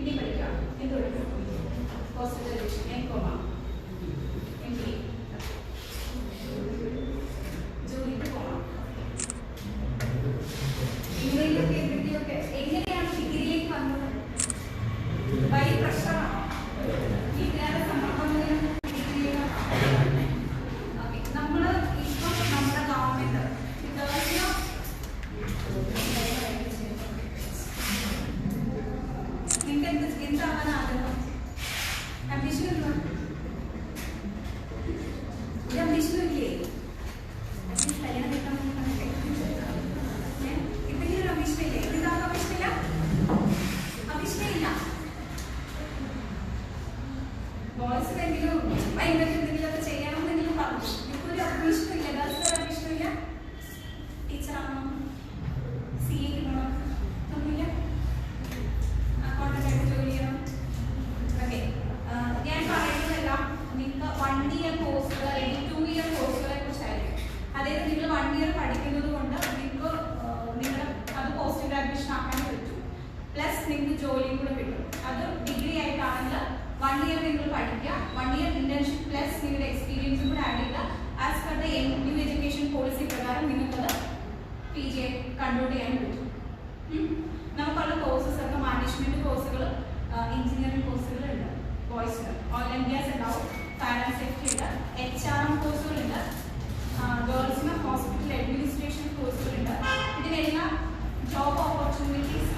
ഇനി പഠിക്കാം എന്തുകൊണ്ട് ഹോസ്പിറ്റലൈസേഷൻ എൻ കോമ എം ബി ജോലിക്ക് പോകണം. ഇങ്ങനെയൊക്കെ എന്തൊക്കെയൊക്കെ എങ്ങനെയാണ് ഡിഗ്രിയിലേക്ക് വന്നത്? ബൈ പ്രഷറാണോ? വീട്ടുകാരുടെ സമ്മർദ്ദം നമ്മൾ ഇപ്പം നമ്മുടെ ഗവൺമെന്റ് നിങ്ങൾക്ക് എന്താവാൻ ആഗ്രഹം? അംബിഷൻ എന്താ? ഒരു അംബിഷനും ഇല്ലേ? കല്യാണം കിട്ടാൻ ഇപ്പം ഒരു അംബിഷനില്ലേ? ഇതാകും അംബിഷനില്ല, അംബിഷനില്ല. ബോയ്സ് എന്തെങ്കിലും ഭയങ്കര എന്തെങ്കിലുമൊക്കെ ചെയ്യണമെന്നെങ്കിലും പറഞ്ഞു. നിങ്ങൾക്കൊരു അംബിഷനും ഇല്ല, ഗേൾസിന് ഒരു അംബിഷനും ഇല്ല. ടീച്ചറാണോ, സി എ കിട്ടണം ഒന്നുമില്ല, അക്കൗണ്ടൻ്റായിട്ട് ജോലി ചെയ്യണം. ഓക്കെ, ഞാൻ പറയുന്നതെല്ലാം നിങ്ങൾക്ക് 1 ഇയർ കോഴ്സുകൾ അല്ലെങ്കിൽ 2 ഇയർ കോഴ്സുകളെ കുറിച്ചായിരിക്കും. അതായത് നിങ്ങൾ 1 ഇയർ പഠിക്കുന്നത് കൊണ്ട് നിങ്ങൾക്ക് നിങ്ങളുടെ അത് പോസ്റ്റ് ഗ്രാജുവേഷൻ ആക്കാൻ പറ്റും. പ്ലസ് നിങ്ങൾക്ക് ജോലിയും കൂടെ കിട്ടും. അത് ഡിഗ്രി ആയിട്ടാണെങ്കിൽ 1 ഇയർ നിങ്ങൾ പഠിക്കുക, 1 ഇയർ ഇന്റേൺഷിപ്പ് പ്ലസ് നിങ്ങളുടെ എക്സ്പീരിയൻസും കൂടെ ആഡ് ചെയ്യുക. As per the new education policy പ്രകാരം നിങ്ങൾക്കത് PG കൺക്ലൂഡ് ചെയ്യാൻ പറ്റും. നമുക്കുള്ള കോഴ്സസ് ഒക്കെ മാനേജ്മെന്റ് കോഴ്സുകൾ, എഞ്ചിനീയറിംഗ് കോഴ്സുകളുണ്ട്, ബോയ്സിന് ഓയിൽ ആൻഡ് ഗ്യാസ് ഉണ്ടാവും, ഫയർ ആൻഡ് സേഫ്റ്റി ഉണ്ട്, HRM കോഴ്സുകളുണ്ട്, ഗേൾസിന് ഹോസ്പിറ്റൽ അഡ്മിനിസ്ട്രേഷൻ കോഴ്സുകളുണ്ട്. ഇതിനെല്ലാം ജോബ് ഓപ്പർച്യൂണിറ്റീസ്